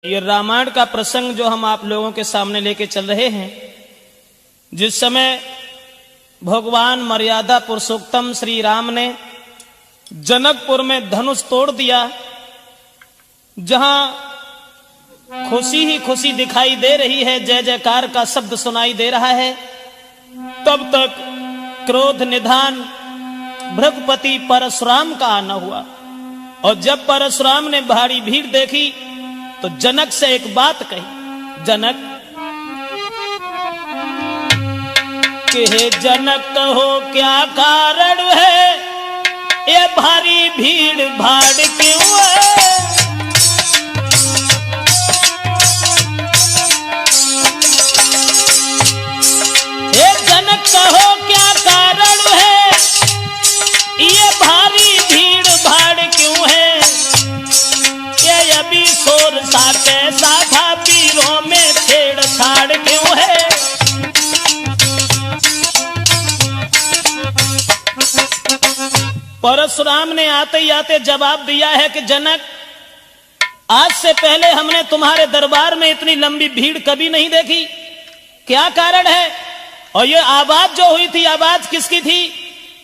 ये रामायण का प्रसंग जो हम आप लोगों के सामने लेके चल रहे हैं, जिस समय भगवान मर्यादा पुरुषोत्तम श्री राम ने जनकपुर में धनुष तोड़ दिया, जहां खुशी ही खुशी दिखाई दे रही है, जय जयकार का शब्द सुनाई दे रहा है, तब तक क्रोध निधान भृगुपति परशुराम का आना हुआ। और जब परशुराम ने भारी भीड़ देखी तो जनक से एक बात कही, जनक कि हे जनक कहो क्या कारण है, ये भारी भीड़ भाड़ क्यों है। हे जनक कहो क्या कारण है, ये भारी भीड़ भाड़ क्यों है। ये अभी शोर सा कैसा था, पीरों में छेड़छाड़ क्यों है। परशुराम ने आते ही आते जवाब दिया है कि जनक, आज से पहले हमने तुम्हारे दरबार में इतनी लंबी भीड़ कभी नहीं देखी, क्या कारण है। और ये आवाज जो हुई थी, आवाज किसकी थी।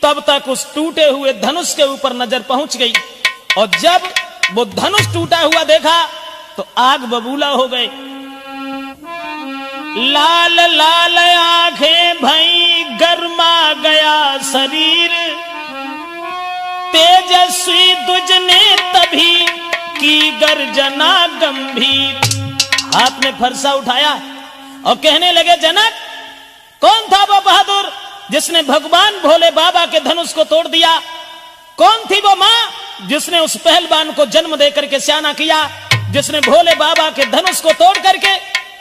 तब तक उस टूटे हुए धनुष के ऊपर नजर पहुंच गई, और जब वो धनुष टूटा हुआ देखा तो आग बबूला हो गए। लाल लाल आंखें भई, गर्मा गया शरीर, तेजस्वी दुज ने तभी की गर्जना गंभीर। हाथ में फरसा उठाया और कहने लगे, जनक कौन था वो बहादुर जिसने भगवान भोले बाबा के धनुष को तोड़ दिया। कौन थी वो मां जिसने उस पहलवान को जन्म देकर के स्याना किया, जिसने भोले बाबा के धनुष को तोड़ करके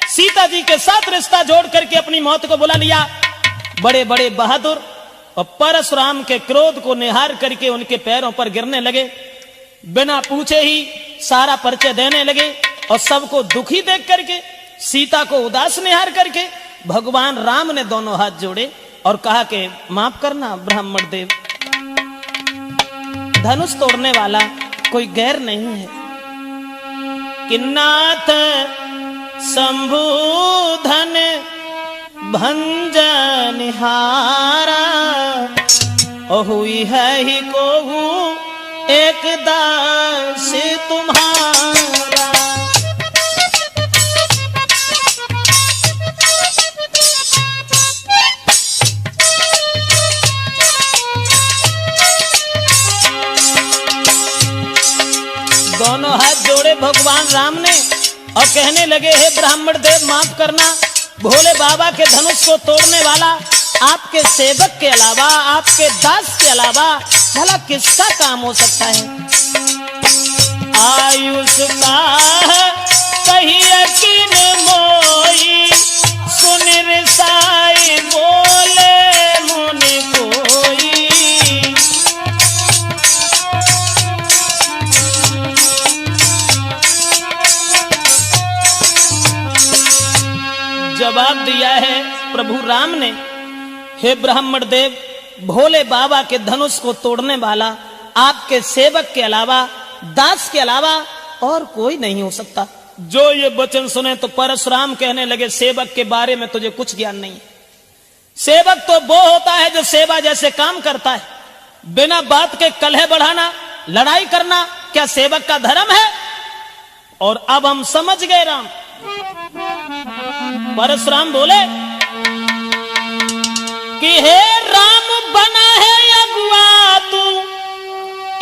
सीता जी के साथ रिश्ता जोड़ करके अपनी मौत को बुला लिया। बड़े बड़े बहादुर और परशुराम के क्रोध को निहार करके उनके पैरों पर गिरने लगे, बिना पूछे ही सारा परिचय देने लगे। और सबको दुखी देख करके, सीता को उदास निहार करके भगवान राम ने दोनों हाथ जोड़े और कहा कि माफ करना ब्राह्मण देव, धनुष तोड़ने वाला कोई गैर नहीं है। कि नाथ शंभुधन भंजन हारा, और हुई है ही को एक दास तुम्हारा। दोनों हाथ जोड़े भगवान राम ने और कहने लगे, हे ब्राह्मण देव माफ करना, भोले बाबा के धनुष को तोड़ने वाला आपके सेवक के अलावा, आपके दास के अलावा भला किसका काम हो सकता है। आयुष का कहिए किन मोई, सुन रिसाई बोले मुनि कोई। जवाब दिया है प्रभु राम ने, हे ब्राह्मण देव, भोले बाबा के धनुष को तोड़ने वाला आपके सेवक के अलावा, दास के अलावा और कोई नहीं हो सकता। जो ये वचन सुने तो परशुराम कहने लगे, सेवक के बारे में तुझे कुछ ज्ञान नहीं है। सेवक तो वो होता है जो सेवा जैसे काम करता है। बिना बात के कलह बढ़ाना, लड़ाई करना क्या सेवक का धर्म है। और अब हम समझ गए राम। परशुराम बोले कि हे राम बना है अगुआ तू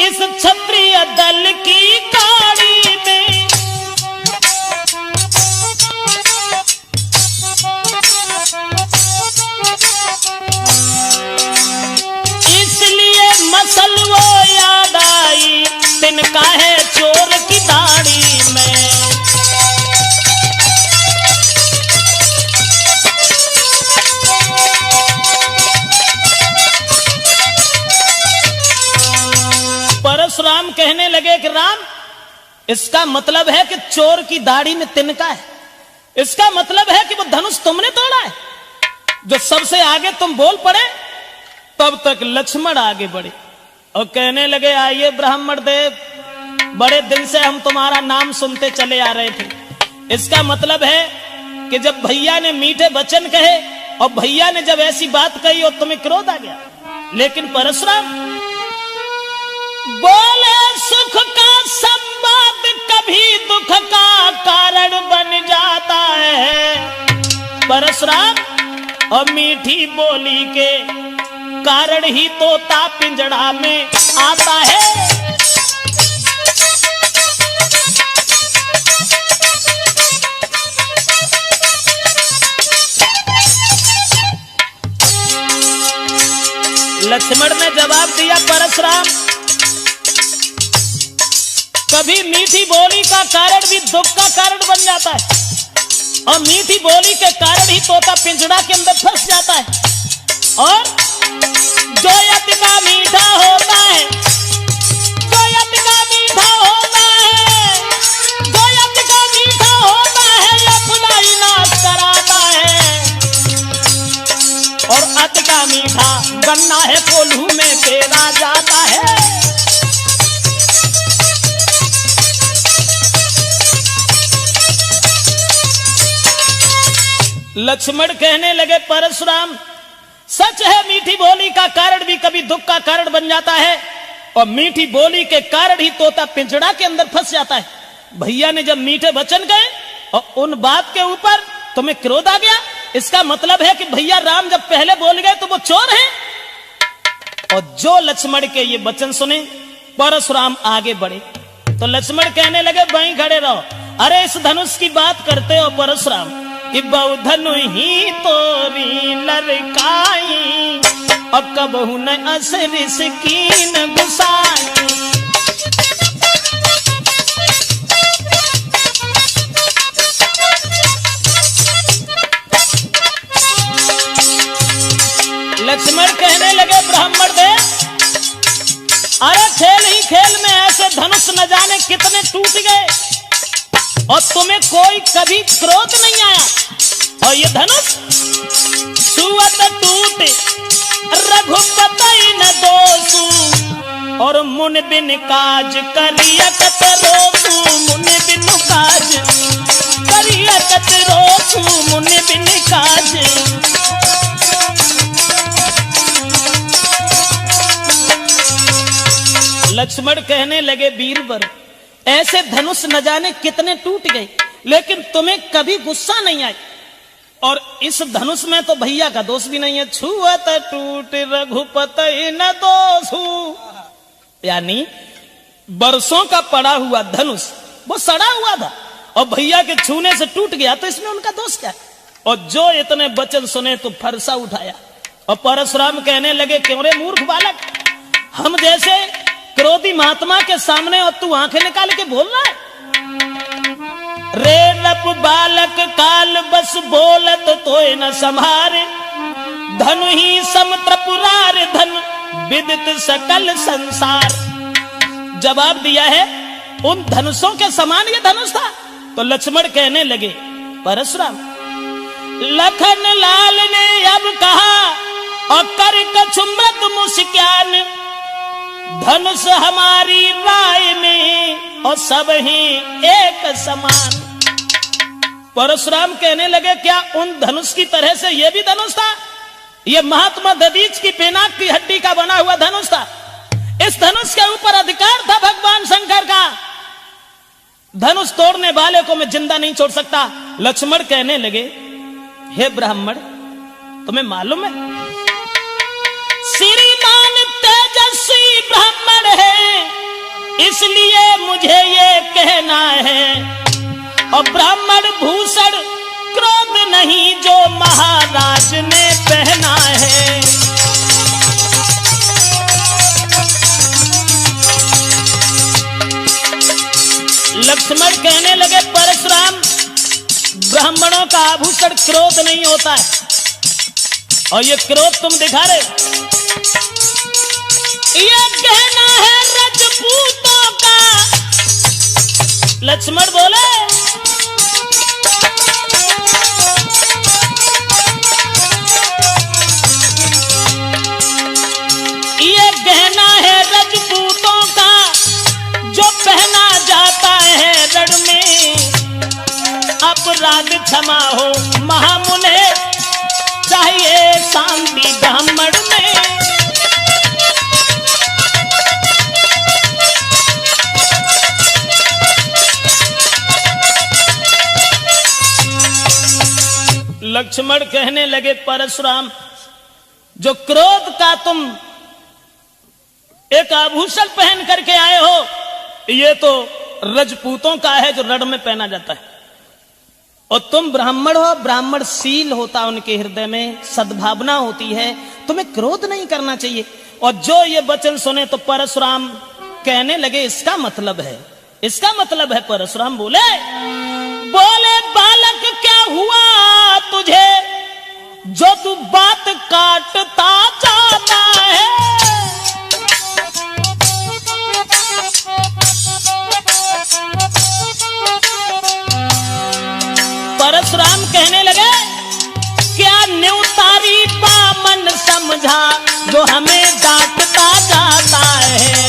इस क्षत्रिय दल की गाड़ी में। इसलिए मसल वो याद आई, तिनका है चोर की दाढ़ी में। परशुराम कहने लगे कि राम, इसका मतलब है कि चोर की दाढ़ी में तिनका है। इसका मतलब है कि वो धनुष तुमने तोड़ा है। जो सबसे आगे तुम बोल पड़े, तब तक लक्ष्मण आगे बढ़े और कहने लगे, आइए ब्राह्मण देव, बड़े दिन से हम तुम्हारा नाम सुनते चले आ रहे थे। इसका मतलब है कि जब भैया ने मीठे वचन कहे और भैया ने जब ऐसी बात कही और तुम्हें क्रोध आ गया। लेकिन परशुराम बोले सुख का संवाद कभी दुख का कारण बन जाता है। परशुराम और मीठी बोली के कारण ही तोता पिंजड़ा में आता है। लक्ष्मण ने जवाब दिया, परशुराम कभी मीठी बोली का कारण भी दुख का कारण बन जाता है और मीठी बोली के कारण ही तोता पिंजड़ा के अंदर फंस जाता है। और जो यज्ञ का मीठा होता है, जो यज्ञ का मीठा होता है, जो यज्ञ का मीठा होता है अपना ही नाश कराता है। और अति का मीठा गन्ना है कोल्हू में पेरा जाता है। लक्ष्मण कहने लगे, परशुराम सच है मीठी बोली का कारण भी कभी दुख का कारण बन जाता है और मीठी बोली के कारण ही तोता पिंजड़ा के अंदर फंस जाता है। भैया ने जब मीठे वचन कहे और उन बात के ऊपर तुम्हें क्रोध आ गया, इसका मतलब है कि भैया राम जब पहले बोल गए तो वो चोर हैं। और जो लक्ष्मण के ये वचन सुने परशुराम आगे बढ़े तो लक्ष्मण कहने लगे, वहीं खड़े रहो। अरे इस धनुष की बात करते हो परशुराम कि बहु धनु ही तोरी लड़काई और कबहू न असरिस कीन गुसाई। लक्ष्मण कहने लगे, ब्राह्मण दे अरे खेल ही खेल में ऐसे धनुष न जाने कितने टूट गए और तुम्हें कोई कभी क्रोध नहीं आया। और ये धनुष सुअत टूट रघुपति न दोषु और मुन बिन काज करियकत रोसु। मुन बिन काज करियकत रोसु, मुन बिन काज। लक्ष्मण कहने लगे, वीरवर ऐसे धनुष न जाने कितने टूट गए लेकिन तुम्हें कभी गुस्सा नहीं आई। और इस धनुष में तो भैया का दोष भी नहीं है। छुअत टूट रघुपति न दोषु, यानी बरसों का पड़ा हुआ धनुष वो सड़ा हुआ था और भैया के छूने से टूट गया तो इसमें उनका दोष क्या है। और जो इतने वचन सुने तो फरसा उठाया और परशुराम कहने लगे, क्यों रे मूर्ख बालक, हम जैसे क्रोधी महात्मा के सामने और तू आंखें निकाल के बोल रहा है। रे नप बालक काल बस बोलत तोय न संभारे, धनु ही समत्रपुरार धन विदित सकल संसार। जवाब दिया है, उन धनुषों के समान ये धनुष था। तो लक्ष्मण कहने लगे, परशुराम लखन लाल ने अब कहा और कर कछुमृत मुस्कान, धनुष हमारी राय में और सब ही एक समान। परशुराम कहने लगे, क्या उन धनुष की तरह से यह भी धनुष था? यह महात्मा दधीच की पेनाक की हड्डी का बना हुआ धनुष था। इस धनुष के ऊपर अधिकार था भगवान शंकर का। धनुष तोड़ने वाले को मैं जिंदा नहीं छोड़ सकता। लक्ष्मण कहने लगे, हे ब्राह्मण तुम्हें मालूम है श्रीमान तेजस्वी ब्राह्मण है, इसलिए मुझे ये कहना है। और ब्राह्मण भूषण क्रोध नहीं जो महाराज ने पहना है। लक्ष्मण कहने लगे, परशुराम ब्राह्मणों का आभूषण क्रोध नहीं होता है और ये क्रोध तुम दिखा रहे, ये कहना है रजपूतों का। लक्ष्मण बोले, ये गहना है रजपूतों का जो पहना जाता है रण में। अपराध क्षमा हो महामुने, चाहिए शांति ब्राह्मण में। लक्ष्मण कहने लगे परशुराम, जो क्रोध का तुम एक आभूषण पहन करके आए हो, ये तो रजपूतों का है जो रण में पहना जाता है, और तुम ब्राह्मण हो, ब्राह्मण शील होता उनके हृदय में, सद्भावना होती है, तुम्हें क्रोध नहीं करना चाहिए। और जो ये वचन सुने तो परशुराम कहने लगे इसका मतलब है, इसका मतलब है। परशुराम बोले बालक क्या हुआ तुझे, जो तू बात काटता जाता है। परशुराम कहने लगे क्या न्यूतारी बामन समझा, जो हमें डांटता जाता है।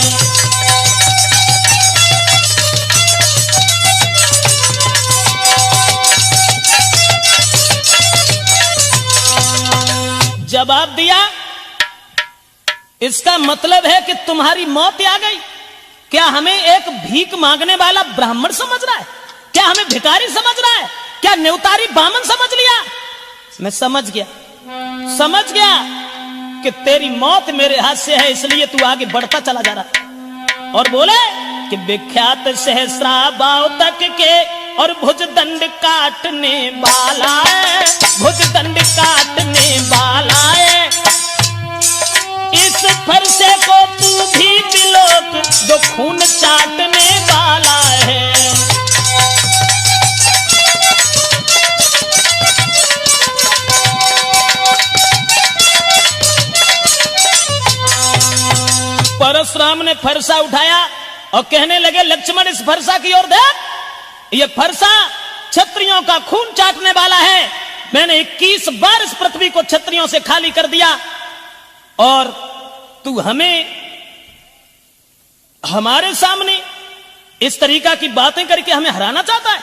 जवाब दिया, इसका मतलब है कि तुम्हारी मौत आ गई। क्या हमें एक भीख मांगने वाला ब्राह्मण समझ रहा है? क्या हमें भिखारी समझ रहा है? क्या न्यूतारी बामन समझ लिया? मैं समझ गया कि तेरी मौत मेरे हाथ से है, इसलिए तू आगे बढ़ता चला जा रहा। और बोले कि विख्यात सहस्राबाव तक के और भुजदंड काटने वाला है, भुजदंड काटने वाला है। इस फरसे को तू भी बिलोक, जो खून चाटने वाला है। परशुराम ने फरसा उठाया और कहने लगे लक्ष्मण इस फरसा की ओर देख, ये फरसा क्षत्रियों का खून चाटने वाला है। मैंने 21 बार इस पृथ्वी को क्षत्रियों से खाली कर दिया, और तू हमें हमारे सामने इस तरीका की बातें करके हमें हराना चाहता है।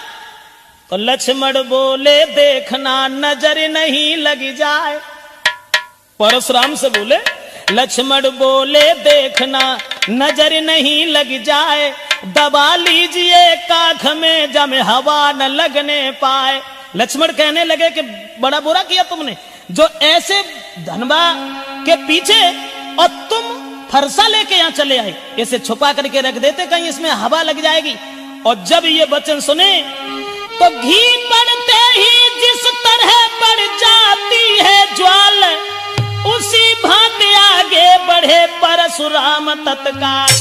तो लक्ष्मण बोले देखना नजर नहीं लग जाए। परशुराम से बोले लक्ष्मण बोले देखना नजर नहीं लग जाए, दबा लीजिए काख में जमे हवा न लगने पाए। लक्ष्मण कहने लगे कि बड़ा बुरा किया तुमने, जो ऐसे धनबा के पीछे और तुम फरसा लेके यहां चले आए, इसे छुपा करके रख देते, कहीं इसमें हवा लग जाएगी। और जब ये वचन सुने तो घी पड़ते ही जिस तरह बढ़ जाती है ज्वाल, उसी भांति आगे बढ़े परशुराम तत्काल।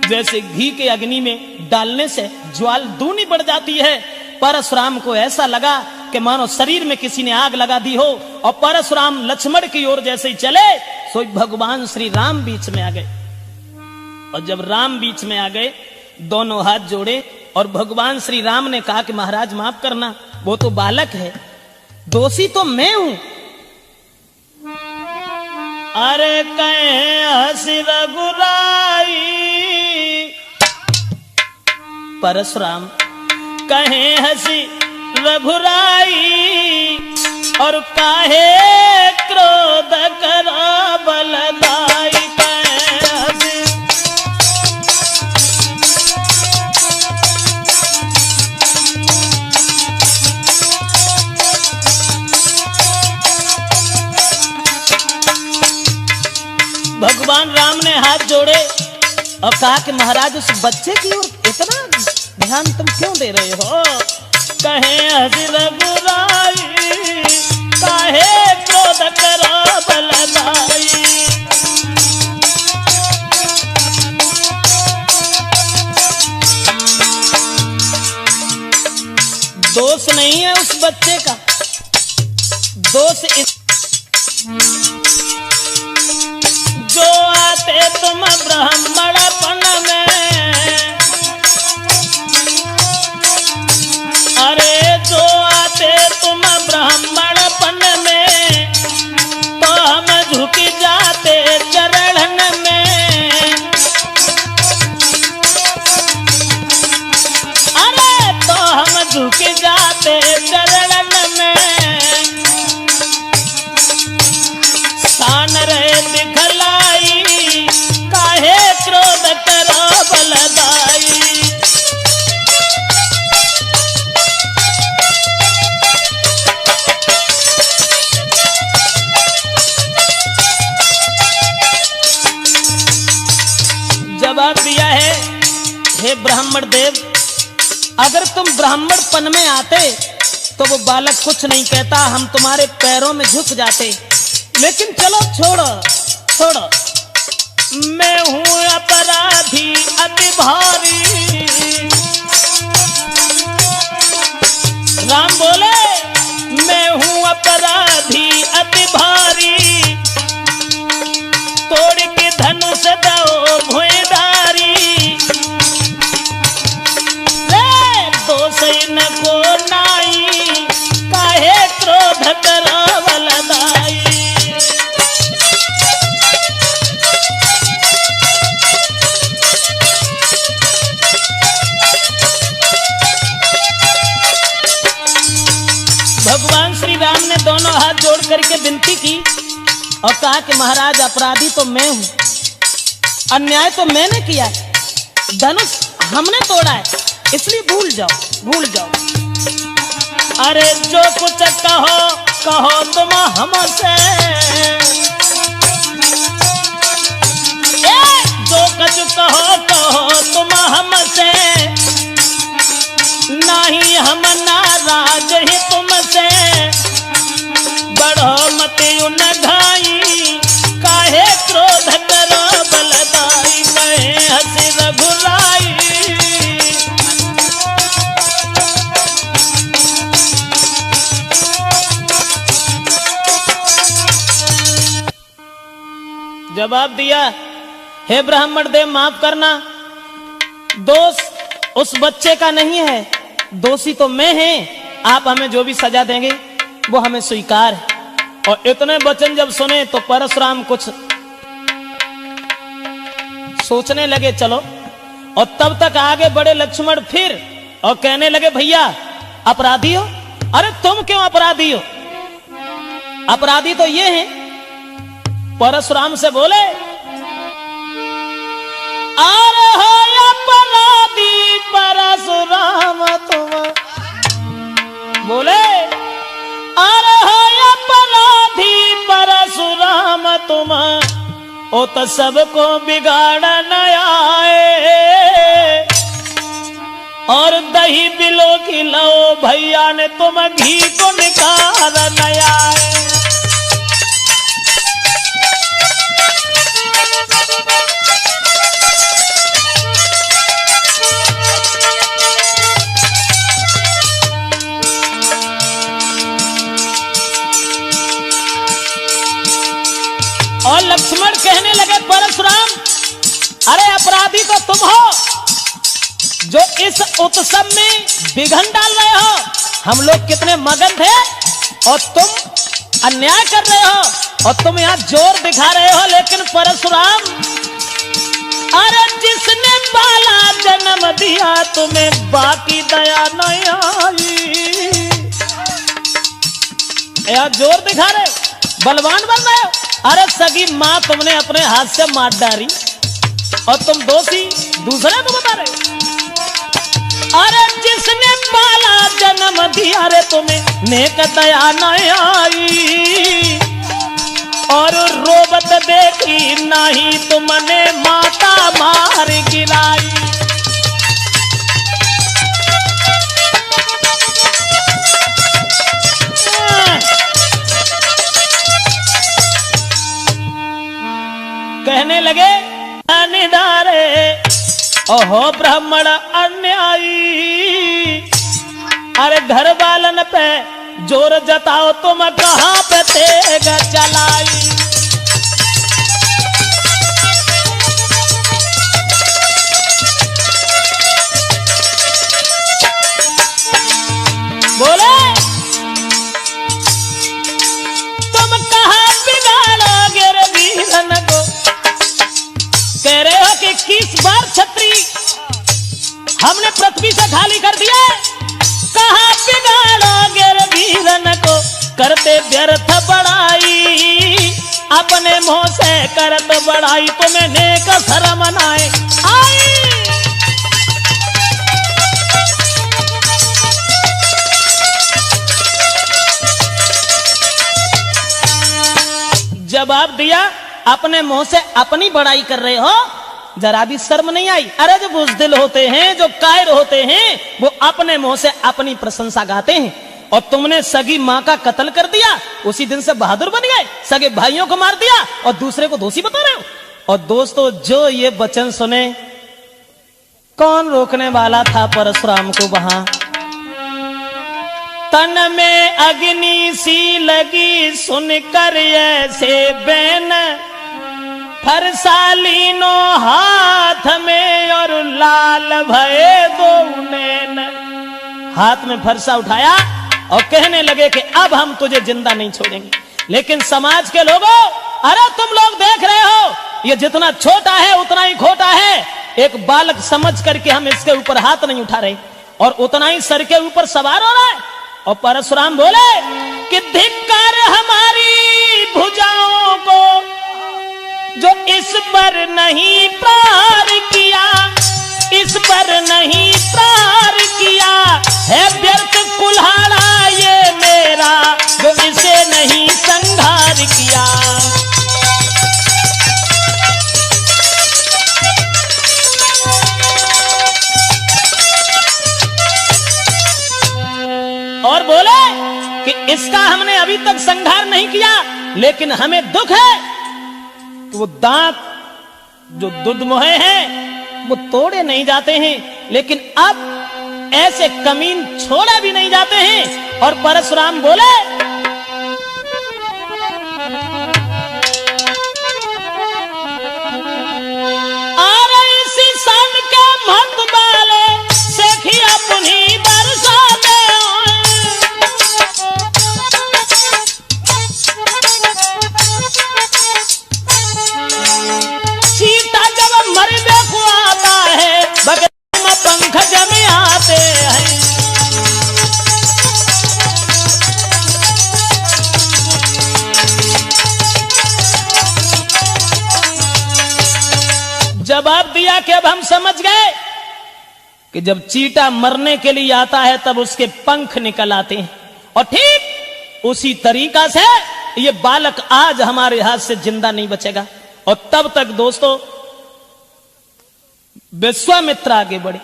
जैसे घी के अग्नि में डालने से ज्वाल दूनी बढ़ जाती है, परशुराम को ऐसा लगा कि मानो शरीर में किसी ने आग लगा दी हो। और परशुराम लक्ष्मण की ओर जैसे ही चले, सो भगवान श्री राम बीच में आ गए। और जब राम बीच में आ गए, दोनों हाथ जोड़े और भगवान श्री राम ने कहा कि महाराज माफ करना, वो तो बालक है, दोषी तो मैं हूं। अरे कहे हंसी रघुराई, परशुराम कहे हंसी रघुराई, और काहे क्रोध करा बलदाई। कहे हंसी भगवान राम ने हाथ जोड़े और कहा कि महाराज उस बच्चे की ओर इतना ध्यान तुम क्यों दे रहे हो? कहे हंसी रघुराई, काहे क्रोध करा बलदाई। दोष नहीं है उस बच्चे का, दोष जो आते तुम ब्राह्मणपन में, अरे जो आते तुम ब्राह्मणपन में, तो हम झुक जाते चरणन में। अरे तो हम झुक जाते चरण में, शान रहे दिखलाई, काहे क्रोध करो बलदाई। जवाब दिया है, हे ब्राह्मण देव, अगर तुम ब्राह्मणपन में आते तो वो बालक कुछ नहीं कहता, हम तुम्हारे पैरों में झुक जाते। लेकिन चलो छोड़ो छोड़ो, मैं हूं अपराधी अति भारी। राम बोले, मैं हूं अपराधी अति भारी, तोड़ के धनुष दो भुइंधारी। न को नाई, काहे क्रोध करो बलदाई। भगवान श्री राम ने दोनों हाथ जोड़ करके विनती की और कहा कि महाराज, अपराधी तो मैं हूं, अन्याय तो मैंने किया है, धनुष हमने तोड़ा है, इसलिए भूल जाओ भूल जाओ। अरे जो कुछ कहो कहो तुम हमसे, जो कुछ कहो कहो तुम हमसे, नहीं हम नाराज ही तुमसे। बढ़ो मत उन घाई, काहे क्रोध करो बलदाई, कहे हंसी रघुराई। जवाब दिया, हे ब्राह्मण देव माफ करना, दोष उस बच्चे का नहीं है, दोषी तो मैं है। आप हमें जो भी सजा देंगे वो हमें स्वीकार है। और इतने वचन जब सुने तो परशुराम कुछ सोचने लगे, चलो। और तब तक आगे बढ़े लक्ष्मण फिर और कहने लगे, भैया अपराधी हो? अरे तुम क्यों अपराधी हो? अपराधी तो ये हैं। परशुराम से बोले, अरे हो अपराधी परशुराम तुम। बोले, अरे हो अपराधी परशुराम तुम, ओ तो सबको बिगाड़न आए। और दही बिलो खिलाओ भैया ने तुम घी को निकाल आए। और लक्ष्मण कहने लगे, परशुराम अरे अपराधी तो तुम हो जो इस उत्सव में विघ्न डाल रहे हो। हम लोग कितने मगन थे और तुम अन्याय कर रहे हो और तुम यहाँ जोर दिखा रहे हो। लेकिन परशुराम, अरे जिसने पाला जन्म दिया तुम्हें बाकी दया नहीं आई। यहाँ जोर दिखा रहे हो, बलवान बन रहे हो। अरे सगी माँ तुमने अपने हाथ से मार डाली और तुम दोषी दूसरे को बता रहे हो। अरे जिसने पाला जन्म दिया रे तुम्हें नेक दया नहीं आई। और रोबत देखी नहीं तुमने माता मार गिराई। कहने लगे, निधारे ओहो ब्राह्मण अन्यायी। अरे घर वालन पे जोर जताओ तुम कहां पे तेग चलाई। बोले, तुम कहां बिगाड़ोगे रे वीरन को। कह रहे हो कि 21 बार छत्री हमने पृथ्वी से खाली कर दिया। कहां करते व्यर्थ बड़ाई, अपने मुंह से करत बड़ाई, तुम्हें नेक शर्म नाए आई। जवाब दिया, अपने मुंह से अपनी बड़ाई कर रहे हो, जरा भी शर्म नहीं आई। अरे जो बुज़दिल होते हैं, जो कायर होते हैं, वो अपने मुंह से अपनी प्रशंसा गाते हैं। और तुमने सगी माँ का कत्ल कर दिया, उसी दिन से बहादुर बन गए, सगे भाइयों को मार दिया और दूसरे को दोषी बता रहे हो। और दोस्तों, जो ये वचन सुने, कौन रोकने वाला था परशुराम को वहां? तन में अग्नि सी लगी सुनकर ऐसे बैन, फरसालीनो हाथ में और लाल भये दो नैन। हाथ में फरसा उठाया और कहने लगे कि अब हम तुझे जिंदा नहीं छोड़ेंगे। लेकिन समाज के लोगों, अरे तुम लोग देख रहे हो, ये जितना छोटा है उतना ही खोटा है। एक बालक समझ करके हम इसके ऊपर हाथ नहीं उठा रहे, और उतना ही सर के ऊपर सवार हो रहा है। और परशुराम बोले कि धिक्कार हमारी भुजाओं को, जो इस पर नहीं प्रहार किया, इस पर नहीं प्रहार किया है। व्यर्थ कुल्हाड़ा ये मेरा, जो इसे नहीं संहार किया। और बोले कि इसका हमने अभी तक संहार नहीं किया, लेकिन हमें दुख है कि वो दांत जो दुधमुहे हैं वो तोड़े नहीं जाते हैं, लेकिन अब ऐसे कमीन छोड़े भी नहीं जाते हैं। और परशुराम बोले, अरे इसी सन के मत बाले सेखिया पुनी बरसा दे। सीता जब मरने को आता है, बगल में पंख जमे आते हैं। जवाब दिया कि अब हम समझ गए कि जब चीटा मरने के लिए आता है तब उसके पंख निकल आते हैं, और ठीक उसी तरीका से ये बालक आज हमारे हाथ से जिंदा नहीं बचेगा। और तब तक दोस्तों विश्वामित्र आगे बढ़े,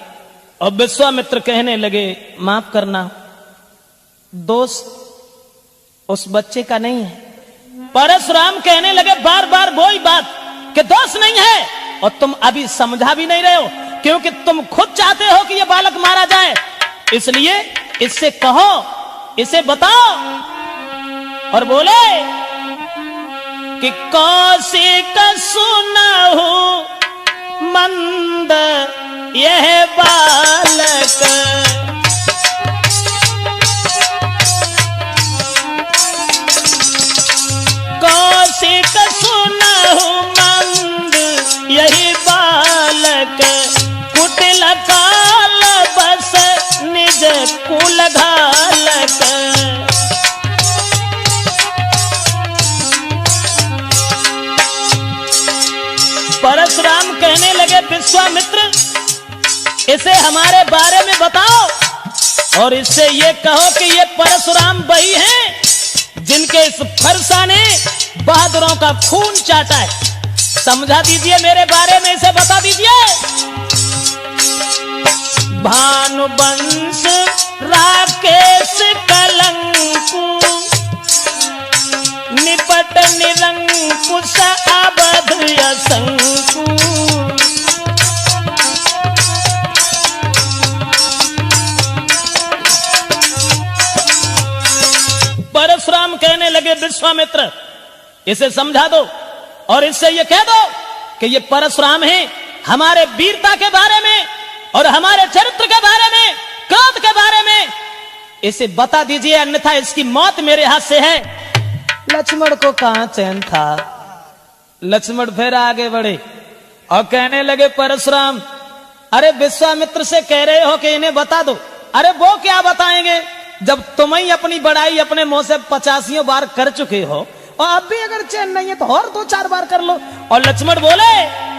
और विश्वामित्र कहने लगे, माफ करना, दोष उस बच्चे का नहीं है। परशुराम कहने लगे बार बार वही बात कि दोष नहीं है, और तुम अभी समझा भी नहीं रहे हो, क्योंकि तुम खुद चाहते हो कि यह बालक मारा जाए। इसलिए इससे कहो, इसे बताओ। और बोले कि कौशिक सुनहु मंद यह बालक, कौशिक सुनहु मंद यही बालक, कुटिल काल बस निज कुल घालक। परशुराम कहने लगे, विश्वामित्र, इसे हमारे बारे में बताओ, और इससे ये कहो कि ये परशुराम वही हैं जिनके इस फरसा ने बहादुरों का खून चाटा है। समझा दीजिए मेरे बारे में, इसे बता दीजिए। भानुवंश राकेश कलंकु, निपट निरंकुश अवध असंकु। परशुराम कहने लगे, विश्वामित्र, इसे समझा दो, और इससे ये कह दो कि ये परशुराम हैं हमारे वीरता के बारे में और हमारे चरित्र के बारे में, क्रोध के बारे में। इसे बता दीजिए, अन्यथा इसकी मौत मेरे हाथ से है। लक्ष्मण को कहां चैन था। लक्ष्मण फिर आगे बढ़े और कहने लगे, परशुराम, अरे विश्वामित्र से कह रहे हो कि इन्हें बता दो। अरे वो क्या बताएंगे, जब तुम ही अपनी बड़ाई अपने मुंह से 85 बार कर चुके हो और अब भी अगर चैन नहीं है तो और 2-4 बार कर लो। और लक्ष्मण बोले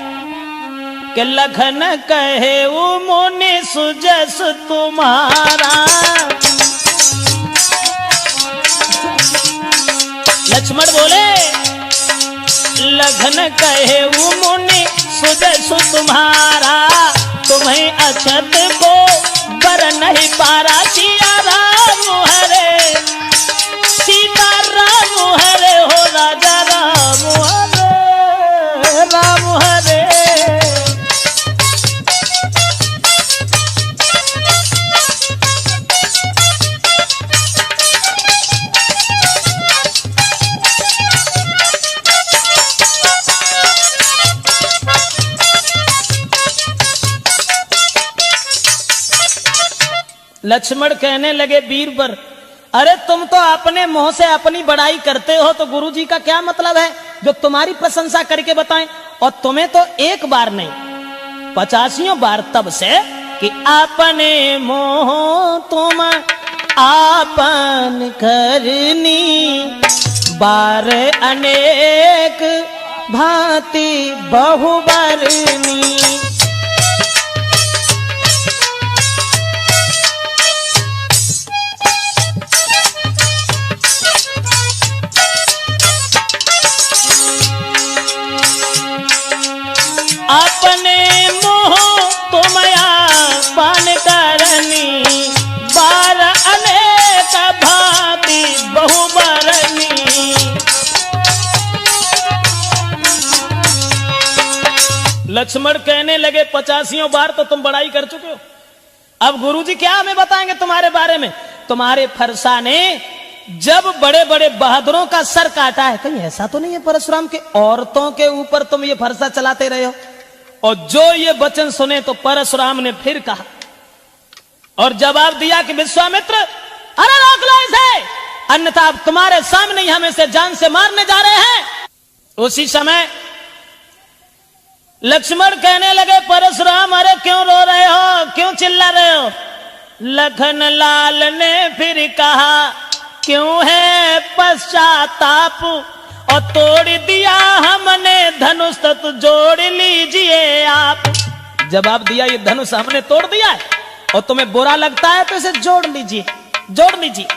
कि लखन कहे वो मुनि सुजस तुम्हारा। लक्ष्मण बोले लखन कहे वो मुनि सुजस तुम्हारा, तुम्हें अछत को बर नहीं पारा। सिया राम हरे सीता राम हरे हो राजा राम हरे राम हरे। लक्ष्मण कहने लगे बीरबर, अरे तुम तो अपने मुंह से अपनी बड़ाई करते हो तो गुरुजी का क्या मतलब है जो तुम्हारी प्रशंसा करके बताएं। और तुम्हें तो एक बार नहीं 85 बार तब से कि अपने मोह तुम आपन करनी, बार अनेक भांति बहुबरनी। अपने मोह तुमया पान करनी, बार अनेक भांति बहुबरनी। लक्ष्मण कहने लगे 85 बार तो तुम बड़ाई कर चुके हो, अब गुरुजी क्या हमें बताएंगे तुम्हारे बारे में। तुम्हारे फरसा ने जब बड़े बड़े बहादुरों का सर काटा है, कहीं ऐसा तो नहीं है परशुराम के औरतों के ऊपर तुम ये फरसा चलाते रहे हो। और जो ये वचन सुने तो परशुराम ने फिर कहा और जवाब दिया कि विश्वामित्र, अरे रोक लो इसे, अन्यथा अब तुम्हारे सामने ही हम इसे जान से मारने जा रहे हैं। उसी समय लक्ष्मण कहने लगे परशुराम, अरे क्यों रो रहे हो, क्यों चिल्ला रहे हो। लखन लाल ने फिर कहा, क्यों है पश्चाताप, और तोड़ दिया हमने धनुष तो जोड़ लीजिए आप। जवाब दिया ये धनुष हमने तोड़ दिया है और तुम्हें बुरा लगता है तो इसे जोड़ लीजिए, जोड़ लीजिए।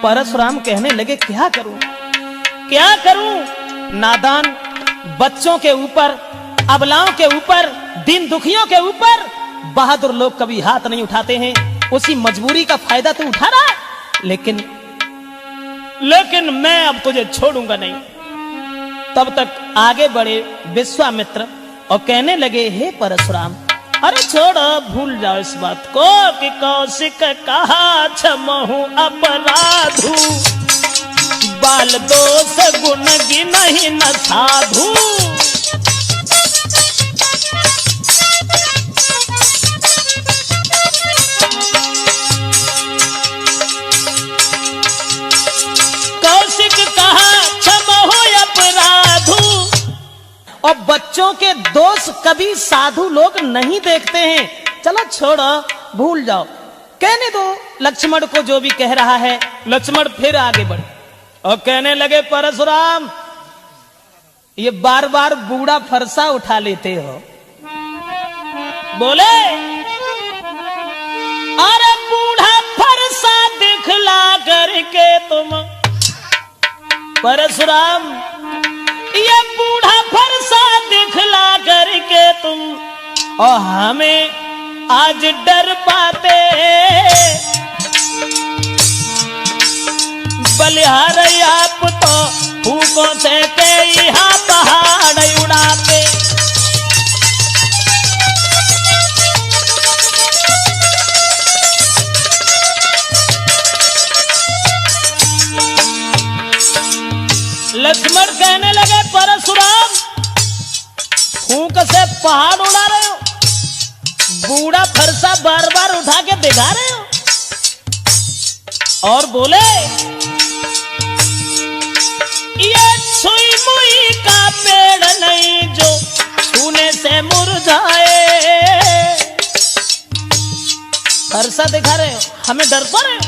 परशुराम कहने लगे क्या करूं, क्या करूं। नादान बच्चों के ऊपर, अबलाओं के ऊपर, दीन दुखियों के ऊपर बहादुर लोग कभी हाथ नहीं उठाते हैं। उसी मजबूरी का फायदा तो उठा रहा है, लेकिन मैं अब तुझे छोड़ूंगा नहीं। तब तक आगे बढ़े विश्वामित्र और कहने लगे, हे परशुराम, अरे छोड़ो, भूल जाओ इस बात को कि कौशिक कहा क्षमहु अपराधु, बाल दोष गुण गिनहि न साधु। और बच्चों के दोष कभी साधु लोग नहीं देखते हैं। चलो छोड़ो, भूल जाओ, कहने दो लक्ष्मण को जो भी कह रहा है। लक्ष्मण फिर आगे बढ़े और कहने लगे, परशुराम, ये बार बार बूढ़ा फरसा उठा लेते हो। बोले, अरे बूढ़ा फरसा दिखला करके तुम, परशुराम, ये बूढ़ा फरसा दिखला करके तुम और हमें आज डर पाते, बलिहार आप तो फूकों से के यहाँ पहाड़ उड़ाते। लक्ष्मण कहने लगे, परशुराम, फूंक से पहाड़ उड़ा रहे हो, बूढ़ा फरसा बार बार उठा के दिखा रहे हो। और बोले, ये छुई मुई का पेड़ नहीं जो छूने से मुरझाए, फरसा दिखा रहे हो, हमें डर तो रहे हो।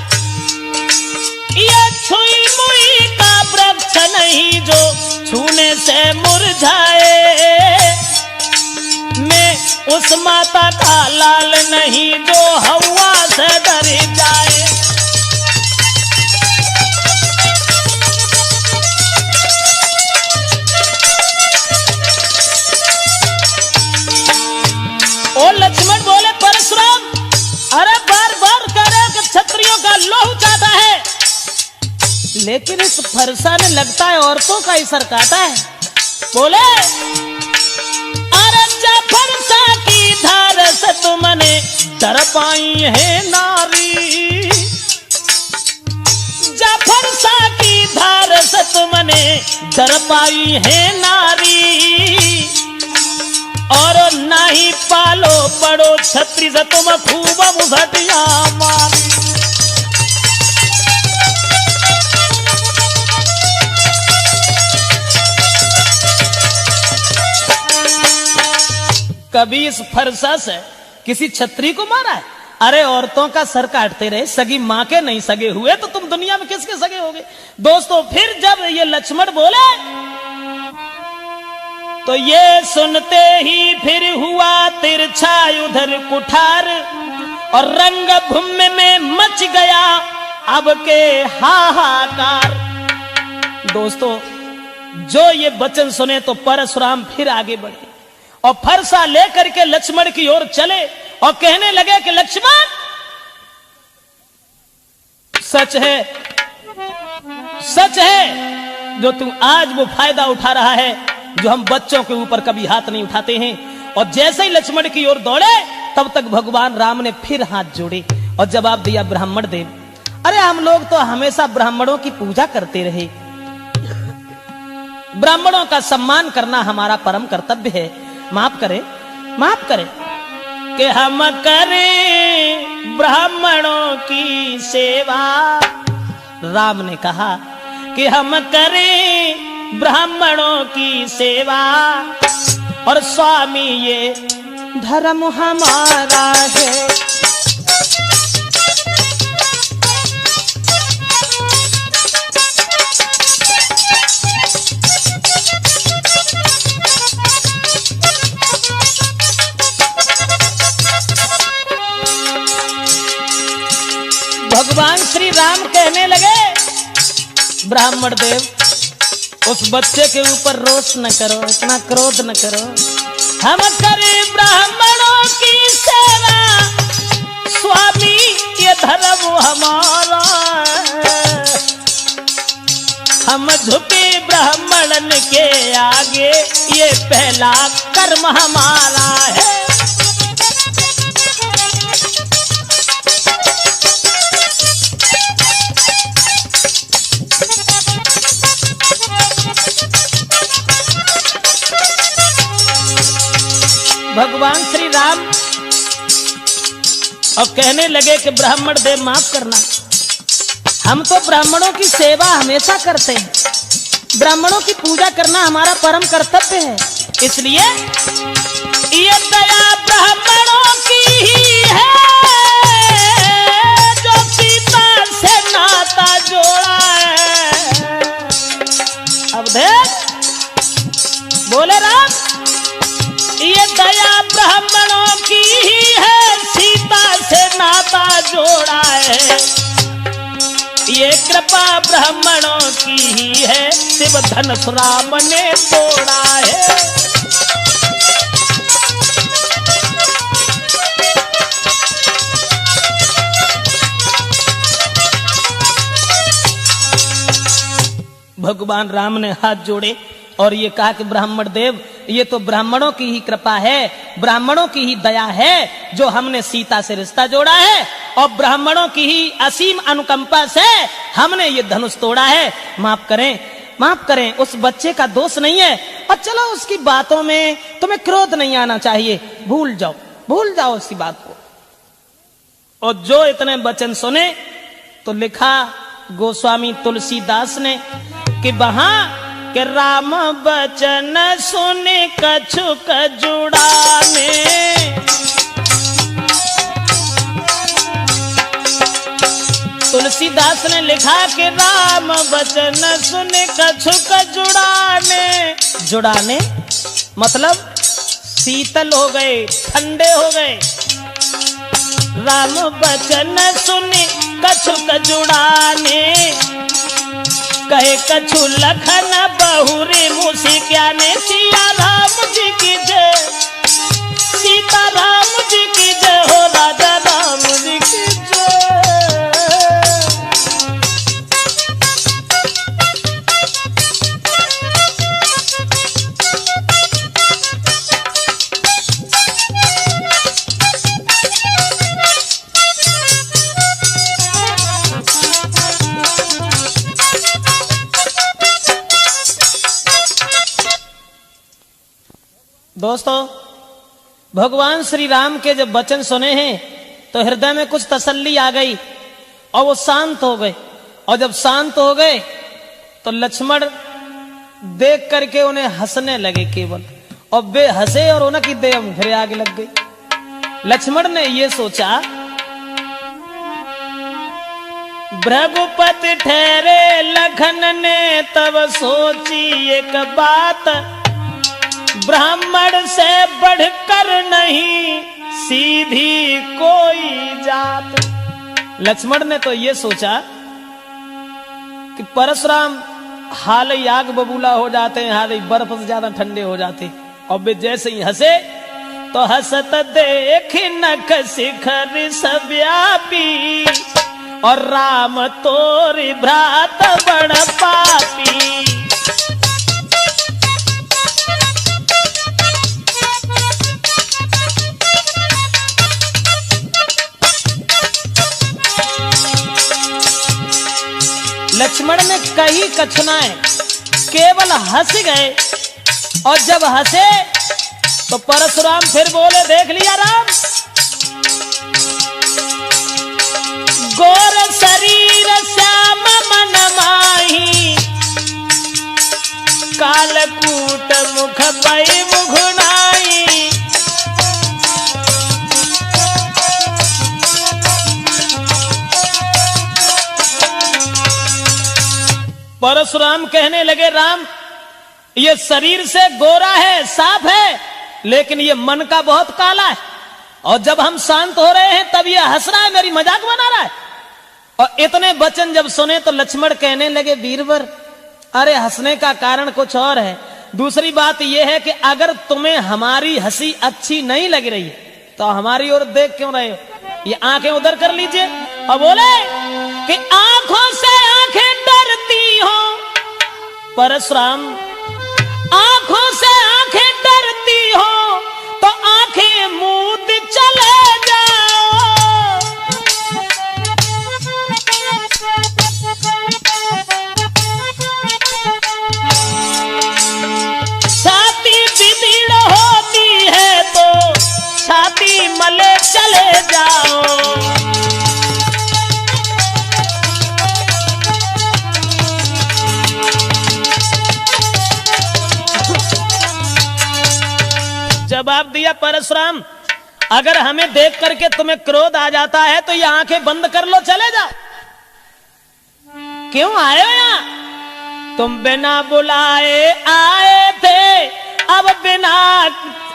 ये छुई मुई का वृक्ष नहीं जो छूने से मुरझाए, मैं उस माता का लाल नहीं जो हवा से डर जाए। और लक्ष्मण बोले परशुराम, अरे बार बार कह रहे कि क्षत्रियों का लहू चाहता है, लेकिन इस फरसा ने लगता है औरतों का ही सर काटा है। बोले अरे जा फरसा की धार से तुमने डर पाई है नारी, जा फरसा की धार से तुमने डर पाई है नारी, और ना ही पालो पड़ो छत्री से तुम खूब मुझटिया मारी। कभी इस फरसा से किसी छत्री को मारा है? अरे औरतों का सर काटते रहे, सगी मां के नहीं सगे हुए तो तुम दुनिया में किसके सगे होगे? दोस्तों फिर जब ये लक्ष्मण बोले तो ये सुनते ही फिर हुआ तिरछा उधर कुठार, और रंग भूमि में मच गया अब के हाहाकार। दोस्तों जो ये वचन सुने तो परशुराम फिर आगे बढ़े और फरसा लेकर के लक्ष्मण की ओर चले और कहने लगे कि लक्ष्मण सच है जो तू आज वो फायदा उठा रहा है जो हम बच्चों के ऊपर कभी हाथ नहीं उठाते हैं। और जैसे ही लक्ष्मण की ओर दौड़े तब तक भगवान राम ने फिर हाथ जोड़े और जवाब दिया ब्राह्मण देव, अरे हम लोग तो हमेशा ब्राह्मणों की पूजा करते रहे, ब्राह्मणों का सम्मान करना हमारा परम कर्तव्य है, माफ करें कि हम करें ब्राह्मणों की सेवा। राम ने कहा कि हम करें ब्राह्मणों की सेवा, और स्वामी ये धर्म हमारा है। भगवान श्री राम कहने लगे ब्राह्मण देव उस बच्चे के ऊपर रोष न करो, इतना क्रोध न करो, हम करें ब्राह्मणों की सेवा, स्वामी ये धर्म हमारा, हम झुके ब्राह्मणन के आगे, ये पहला कर्म हमारा है। भगवान श्री राम और कहने लगे कि ब्राह्मण देव माफ करना, हम तो ब्राह्मणों की सेवा हमेशा करते हैं, ब्राह्मणों की पूजा करना हमारा परम कर्तव्य है, इसलिए ये दया ब्राह्मणों की ही है जो सीता से नाता जोड़ा है। अब देख बोले राम, ये दया ब्राह्मणों की ही है, सीता से नाता जोड़ा है, ये कृपा ब्राह्मणों की ही है, शिव धनुष राम ने तोड़ा है। भगवान राम ने हाथ जोड़े और ये कहा कि ब्राह्मण देव ये तो ब्राह्मणों की ही कृपा है, ब्राह्मणों की ही दया है जो हमने सीता से रिश्ता जोड़ा है, और ब्राह्मणों की ही असीम अनुकंपा से हमने ये धनुष तोड़ा है। माफ करें, उस बच्चे का दोष नहीं है, और चलो उसकी बातों में तुम्हें क्रोध नहीं आना चाहिए, भूल जाओ उसकी बात को। और जो इतने वचन सुने तो लिखा गोस्वामी तुलसीदास ने कि वहां कि राम बचन सुन कछुक जुड़ाने, तुलसीदास ने लिखा कि राम वचन सुन कछुक जुड़ाने मतलब शीतल हो गए, ठंडे हो गए। राम वचन सुन कछुक जुड़ाने, कहे कछु लखन बहुरे मुझे क्या ने। सिया राम जी की जय, सीता राम जी की जय हो, राजा राम जी की जय। दोस्तों, भगवान श्री राम के जब वचन सुने हैं तो हृदय में कुछ तसल्ली आ गई और वो शांत हो गए। और जब शांत हो गए तो लक्ष्मण देख करके उन्हें हंसने लगे केवल, और वे हंसे और उनकी देह फिर आगे लग गई। लक्ष्मण ने ये सोचा, भृगुपति ठहरे लखन ने तब सोची एक बात, ब्राह्मण से बढ़कर नहीं सीधी कोई जात। लक्ष्मण ने तो ये सोचा कि परशुराम हाल ही आग बबूला हो जाते हैं, हाल ही बर्फ से ज्यादा ठंडे हो जाते, और वे जैसे ही हंसे तो हंसत देख नख शिखर सव्यापी, और राम तोरी भ्रात बड़ पापी। लक्ष्मण ने कही कछुनाएं, केवल हंस गए, और जब हंसे तो परशुराम फिर बोले, देख लिया राम, गोर शरीर श्याम मन माही, कालकूट मुख पै मुघुनाई। परशुराम कहने लगे, राम ये शरीर से गोरा है, साफ है, लेकिन ये मन का बहुत काला है, और जब हम शांत हो रहे हैं तब ये हंस रहा है, मेरी मजाक बना रहा है। और इतने वचन जब सुने तो लक्ष्मण कहने लगे, वीरवर अरे हंसने का कारण कुछ और है। दूसरी बात यह है कि अगर तुम्हें हमारी हंसी अच्छी नहीं लग रही है तो हमारी ओर देख क्यों रहे हो, ये आंखें उधर कर लीजिए। और बोले कि आंखों से आंखें डरती हो, परशुराम आंखों से आंखें डरती हो तो आंखें मूंद चले जाओ। छाती बिगड़ होती है तो छाती मले चले जाओ। जवाब दिया परशुराम, अगर हमें देख करके तुम्हें क्रोध आ जाता है तो ये आंखें बंद कर लो, चले जाओ। क्यों आए हो यहां? तुम बिना बुलाए आए थे, अब बिना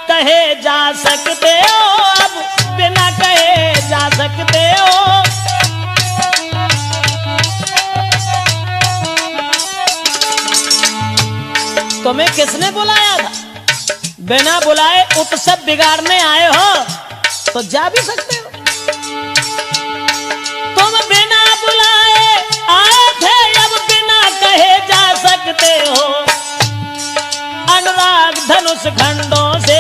कहे जा सकते हो, अब बिना कहे जा सकते हो। तुम्हें किसने बुलाया था? बिना बुलाए उत्सव बिगाड़ने आए हो तो जा भी सकते हो। तुम बिना बुलाए आए थे, अब बिना कहे जा सकते हो। अनुराग धनुष खंडों से,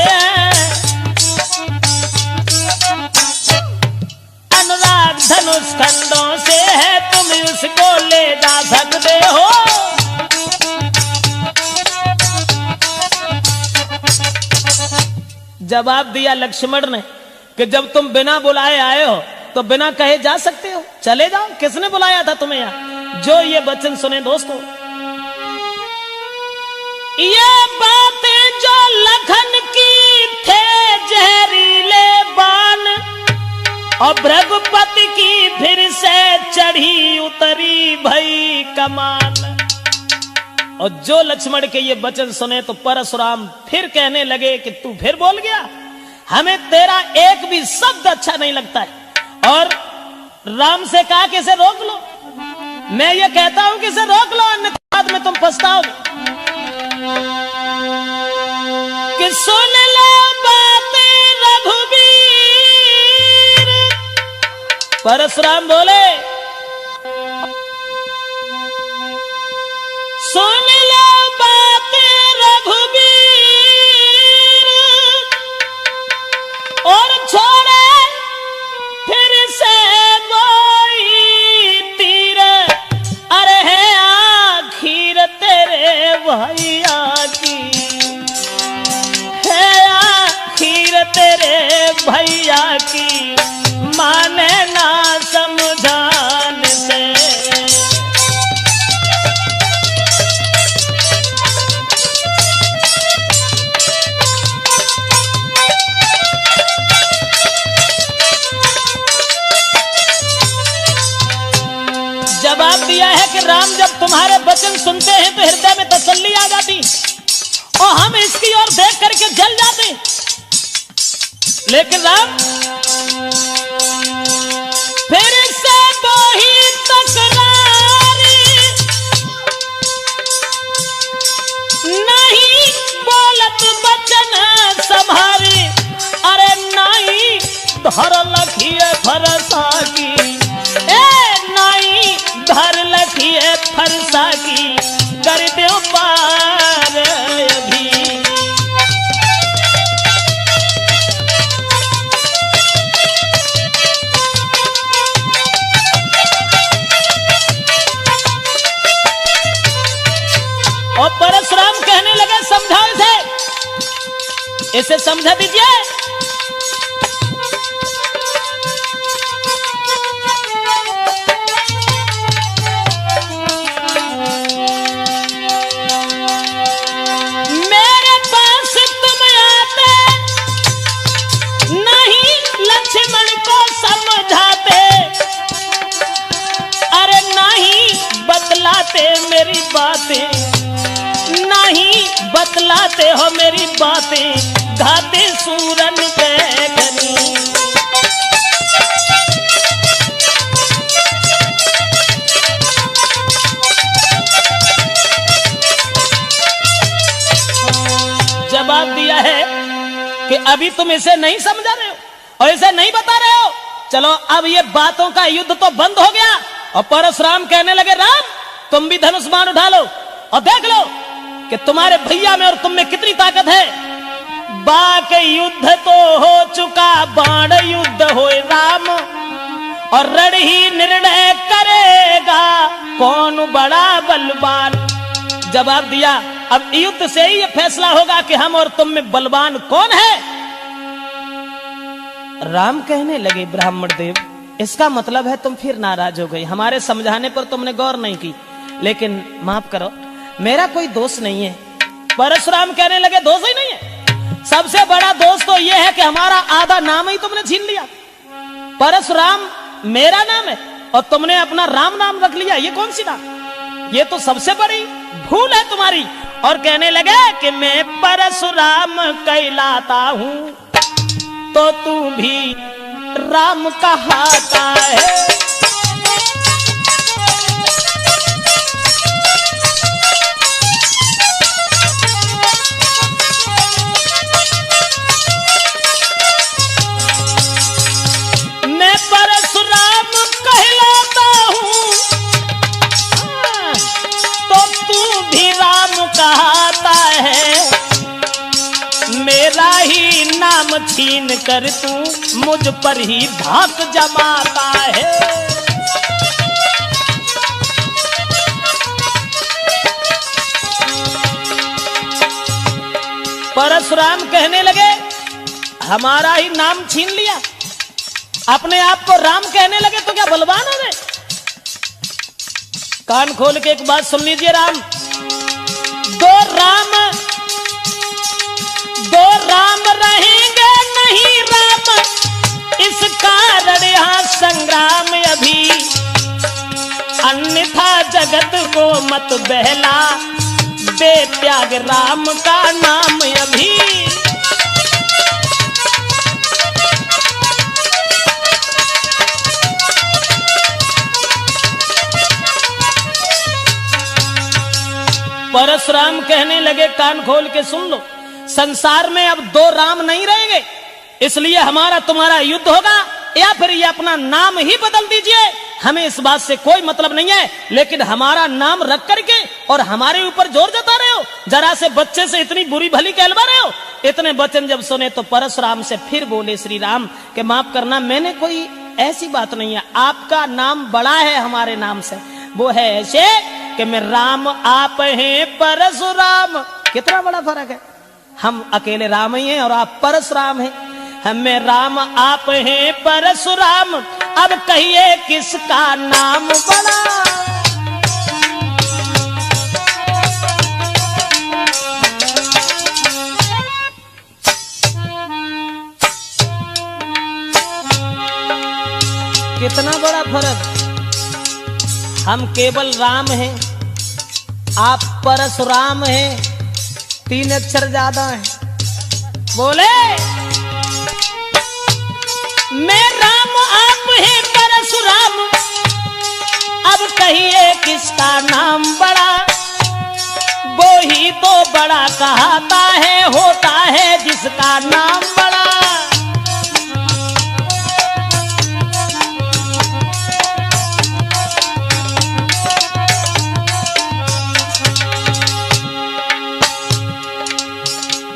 अनुराग धनुष खंडों से है, तुम उसको ले जा सकते हो। जवाब दिया लक्ष्मण ने कि जब तुम बिना बुलाए आए हो तो बिना कहे जा सकते हो, चले जाओ। किसने बुलाया था तुम्हें यहाँ? जो ये वचन सुने दोस्तों, ये बातें जो लखन की थे जहरीले बाण, और भृगुपति की फिर से चढ़ी उतरी भई कमान। और जो लक्ष्मण के ये वचन सुने तो परशुराम फिर कहने लगे कि तू फिर बोल गया, हमें तेरा एक भी शब्द अच्छा नहीं लगता है। और राम से कहा कि इसे रोक लो, मैं ये कहता हूं कि इसे रोक लो, अन्यथा बाद में तुम पछताओगे। कि सुन लो बातें रघुवीर, परशुराम बोले सुन लो बातें रघुवीर, और छोड़े फिर से कोई तीर, अरे है आखिर तेरे भैया की, है आखिर तेरे भैया की, माने ना समझान से। जवाब दिया है कि राम जब तुम्हारे वचन सुनते हैं तो हृदय में तसल्ली आ जाती और हम इसकी ओर देख करके जल जाते। लेकिन राम फिर से वही तकरारी, नहीं बोलत वचन संभारी, अरे नहीं धर लखिए फरसा की, धर लखिए फरसा की, कर दो पार अभी। और परशुराम कहने लगे समझाओ इसे समझा दीजिए। मेरी बातें नहीं बतलाते हो, मेरी बातें घाते सूरन पे घनी। जवाब दिया है कि अभी तुम इसे नहीं समझा रहे हो और इसे नहीं बता रहे हो, चलो अब ये बातों का युद्ध तो बंद हो गया। और परशुराम कहने लगे राम तुम भी धनुष बाण उठा लो और देख लो कि तुम्हारे भैया में और तुम में कितनी ताकत है। बाक युद्ध तो हो चुका, बाण युद्ध होए राम, और रण ही निर्णय करेगा कौन बड़ा बलवान। जवाब दिया अब युद्ध से ही यह फैसला होगा कि हम और तुम में बलवान कौन है। राम कहने लगे ब्राह्मण देव इसका मतलब है तुम फिर नाराज हो गई, हमारे समझाने पर तुमने गौर नहीं की, लेकिन माफ करो मेरा कोई दोष नहीं है। परशुराम कहने लगे दोष ही नहीं है, सबसे बड़ा दोष तो यह है कि हमारा आधा नाम ही तुमने छीन लिया। परशुराम मेरा नाम है और तुमने अपना राम नाम रख लिया, ये कौन सी बात, ये तो सबसे बड़ी भूल है तुम्हारी। और कहने लगे कि मैं परशुराम कहलाता हूं तो तू भी राम कहाता है। मैं परशुराम कहलाता हूं तो तू भी राम कहाता है। मेरा ही नाम छीन कर तू मुझ पर ही धाक जमाता है। परशुराम कहने लगे हमारा ही नाम छीन लिया, अपने आप को राम कहने लगे तो क्या बलवान हो गए। कान खोल के एक बात सुन लीजिए, दो राम रहेंगे नहीं राम इस कारण संग्राम अभी, अन्यथा जगत को मत बहला, दे त्याग राम का नाम अभी। परशुराम कहने लगे, कान खोल के सुन लो, संसार में अब दो राम नहीं रहेंगे, इसलिए हमारा तुम्हारा युद्ध होगा, या फिर ये अपना नाम ही बदल दीजिए, हमें इस बात से कोई मतलब नहीं है, लेकिन हमारा नाम रख करके और हमारे ऊपर जोर जता रहे हो, जरा से बच्चे से इतनी बुरी भली कहलवा रहे हो। इतने वचन जब सुने तो परशुराम से फिर बोले श्री राम कि माफ करना, मैंने कोई ऐसी बात नहीं है, आपका नाम बड़ा है हमारे नाम से, वो है ऐसे कि मैं राम आप हैं परशुराम। कितना बड़ा फर्क है, हम अकेले राम ही हैं और आप परशुराम हैं। हमें राम आप हैं परशुराम, अब कहिए किसका नाम बड़ा। कितना बड़ा फर्क, हम केवल राम हैं, आप परशुराम हैं, 3 अक्षर ज्यादा हैं। बोले मैं राम आप हैं परशुराम, अब कहिए किसका नाम बड़ा। वो ही तो बड़ा कहता है, होता है जिसका नाम बड़ा।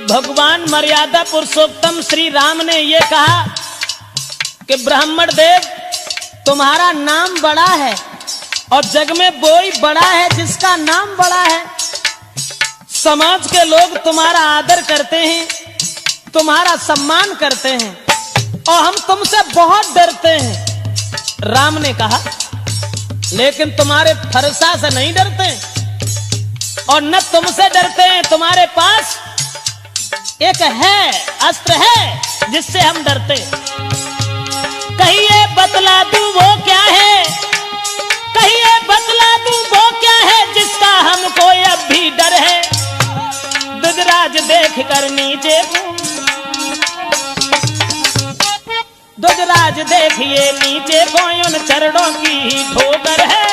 भगवान मर्यादा पुरुषोत्तम श्री राम ने यह कहा कि ब्राह्मण देव तुम्हारा नाम बड़ा है और जग में वो ही बड़ा है जिसका नाम बड़ा है। समाज के लोग तुम्हारा आदर करते हैं, तुम्हारा सम्मान करते हैं और हम तुमसे बहुत डरते हैं। राम ने कहा लेकिन तुम्हारे फरसा से नहीं डरते और न तुमसे डरते हैं, तुम्हारे पास एक है, अस्त्र है जिससे हम डरते। कहिए बतला दूं वो क्या है, कहिए बतला दूं वो क्या है जिसका हमको अब भी डर है। दुजराज देख कर नीचे, दुजराज देखिए नीचे कोई उन चरणों की ही ठोकर है।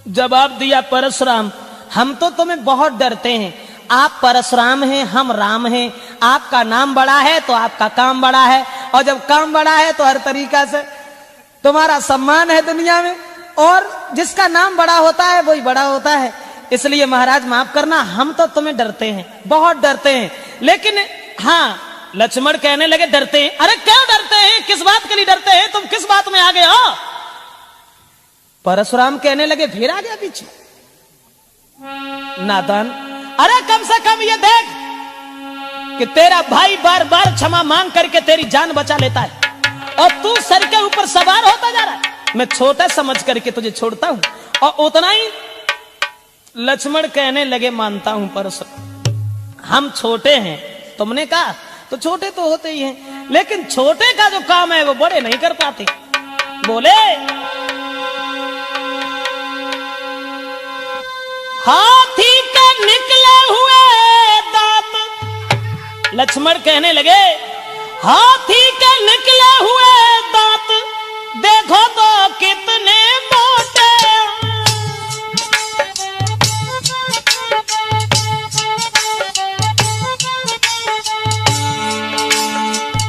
जवाब दिया परशुराम, हम तो तुम्हें बहुत डरते हैं, आप परशुराम हैं, हम राम हैं। आपका नाम बड़ा है तो आपका काम बड़ा है, और जब काम बड़ा है तो हर तरीका से तुम्हारा सम्मान है दुनिया में, और जिसका नाम बड़ा होता है वही बड़ा होता है। इसलिए महाराज माफ करना, हम तो तुम्हें डरते हैं, बहुत डरते हैं। लेकिन हाँ, लक्ष्मण कहने लगे डरते हैं, अरे क्यों डरते हैं, किस बात के लिए डरते हैं, तुम किस बात में आ गए हो। परशुराम कहने लगे फिर आ गया पीछे, नादान, अरे कम से कम ये देख कि तेरा भाई बार बार क्षमा मांग करके तेरी जान बचा लेता है और तू सर के ऊपर सवार होता जा रहा है। मैं छोटा समझ करके तुझे छोड़ता हूं, और उतना ही लक्ष्मण कहने लगे मानता हूं परशुराम, हम छोटे हैं, तुमने कहा तो छोटे तो होते ही हैं, लेकिन छोटे का जो काम है वो बड़े नहीं कर पाते। बोले हाथी के निकले हुए दांत, लक्ष्मण कहने लगे हाथी के निकले हुए दांत देखो तो कितने मोटे,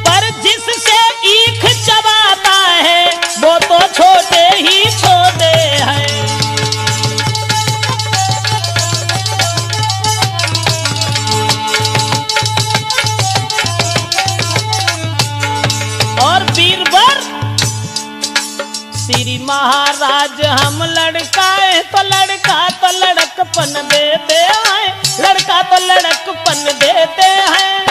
पर जिससे ईख चबाता है वो तो छोटे ही छोटे हैं। और बीरबर श्री महाराज हम लड़काए तो लड़कपन देते हैं, लड़का तो लड़कपन देते हैं,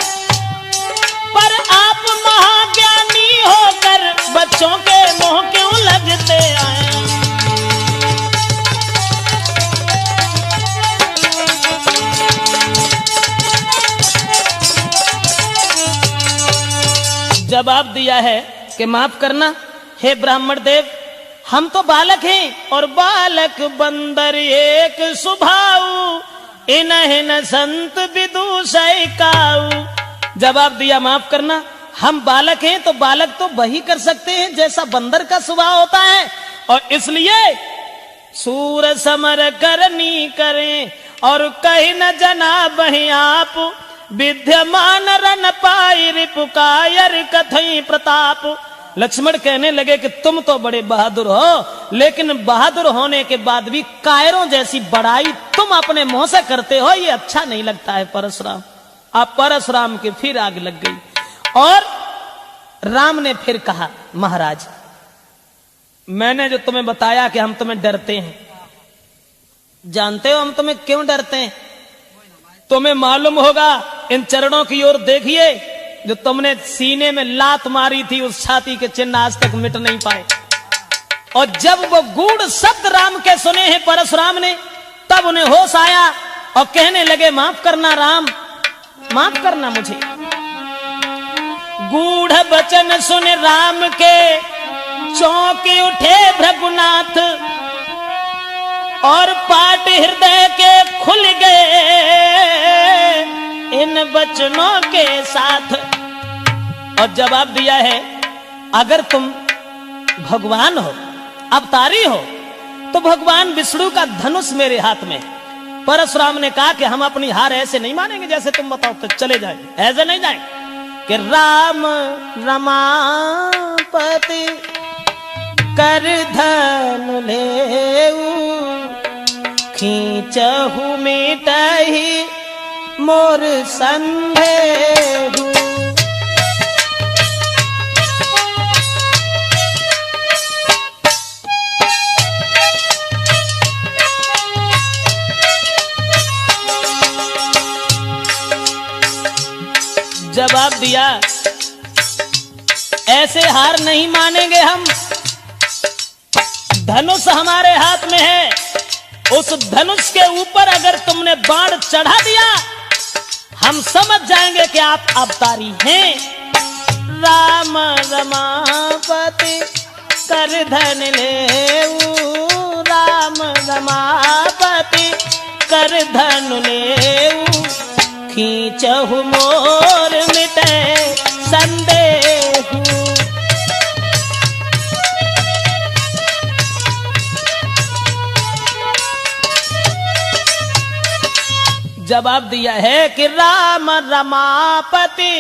पर आप महाज्ञानी होकर बच्चों के मोह क्यों लगते हैं। जवाब दिया है कि माफ करना हे ब्राह्मण देव, हम तो बालक हैं और बालक बंदर एक स्वभाव, इन्हें संत विदुषय काऊ। जवाब दिया माफ करना, हम बालक हैं तो बालक तो वही कर सकते हैं जैसा बंदर का स्वभाव होता है, और इसलिए सूर समर करनी करें और कहीं न जना बही आप, विद्यमान रन पाई रिपुकायर कथई प्रताप। लक्ष्मण कहने लगे कि तुम तो बड़े बहादुर हो, लेकिन बहादुर होने के बाद भी कायरों जैसी बड़ाई तुम अपने मुंह से करते हो, ये अच्छा नहीं लगता है परशुराम। अब परशुराम की फिर आग लग गई और राम ने फिर कहा, महाराज मैंने जो तुम्हें बताया कि हम तुम्हें डरते हैं, जानते हो हम तुम्हें क्यों डरते हैं? तुम्हें मालूम होगा, इन चरणों की ओर देखिए, जो तुमने सीने में लात मारी थी उस छाती के चिन्ह आज तक मिट नहीं पाए। और जब वो गूढ़ शब्द राम के सुने हैं परशुराम ने, तब उन्हें होश आया और कहने लगे, माफ करना राम, माफ करना मुझे। गूढ़ वचन सुन राम के चौंके उठे भृगुनाथ, और पाट हृदय के खुल गए इन वचनों के साथ। और जवाब दिया है, अगर तुम भगवान हो, अवतारी हो, तो भगवान विष्णु का धनुष मेरे हाथ में। परशुराम ने कहा कि हम अपनी हार ऐसे नहीं मानेंगे जैसे तुम बताओ, तो चले जाए, ऐसे नहीं जाए कि राम रमापति कर धनु लेऊ, खींचहु मिटहि मोर संदेहु। जवाब दिया, ऐसे हार नहीं मानेंगे हम, धनुष हमारे हाथ में है, उस धनुष के ऊपर अगर तुमने बाण चढ़ा दिया हम समझ जाएंगे कि आप अवतारी हैं। राम रमापति कर धन लेऊ, राम रमापति कर धन लेऊ, खींचहु मोर मिटे संदेहु। जवाब दिया है कि राम रमापति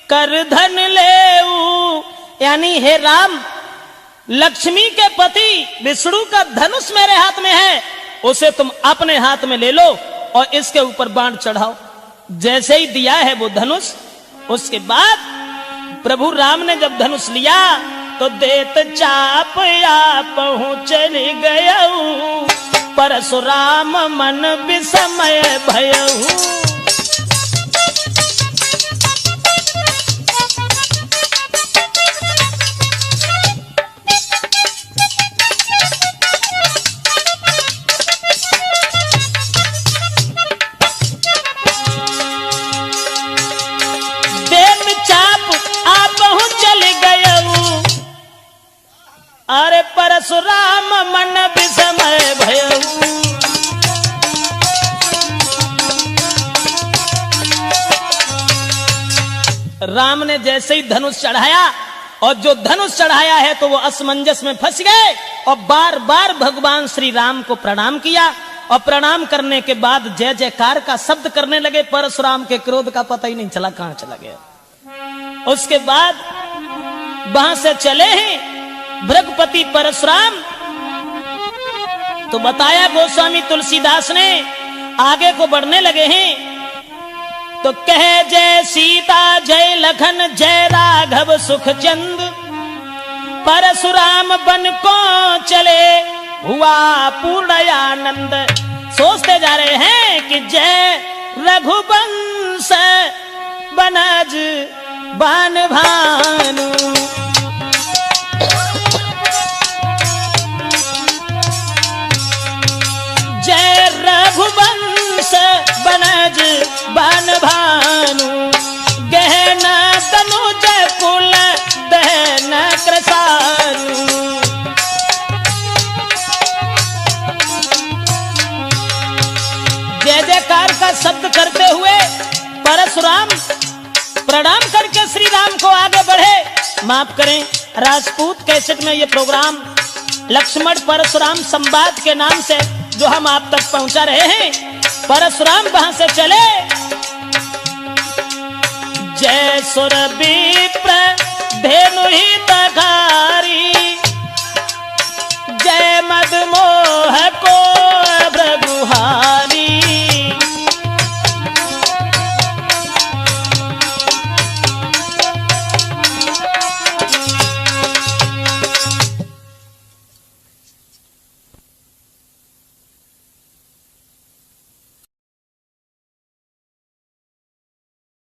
कर धन लेऊ, यानी हे राम, लक्ष्मी के पति विष्णु का धनुष मेरे हाथ में है, उसे तुम अपने हाथ में ले लो और इसके ऊपर बाण चढ़ाओ। जैसे ही दिया है वो धनुष, उसके बाद प्रभु राम ने जब धनुष लिया तो देत चाप या पहुंच गयऊ, परशुराम मन विस्मय भयऊ। अरे परशुराम मन विस्मय भयऊ। राम ने जैसे ही धनुष चढ़ाया, और जो धनुष चढ़ाया है तो वो असमंजस में फंस गए और बार बार भगवान श्री राम को प्रणाम किया, और प्रणाम करने के बाद जय जयकार का शब्द करने लगे। परशुराम के क्रोध का पता ही नहीं चला कहां चला गया। उसके बाद वहां से चले हैं भृगुपति परशुराम, तो बताया गोस्वामी तुलसीदास ने, आगे को बढ़ने लगे हैं तो कहे जय सीता जय लखन जय राघव सुख चंद, परशुराम बन को चले हुआ पूर्ण आनंद। सोचते जा रहे हैं कि जय रघुवंश बनज बान भानु, जय रघुवंश बनज बन भानु, गहना तनुज कुल परशुराम प्रणाम करके श्री राम को आगे बढ़े। माफ करें, राजपूत कैसेट में ये प्रोग्राम लक्ष्मण परशुराम संवाद के नाम से जो हम आप तक पहुंचा रहे हैं। परशुराम वहां से चले। जय सुर विप्र धेनु ही तघारी, जय मद मोर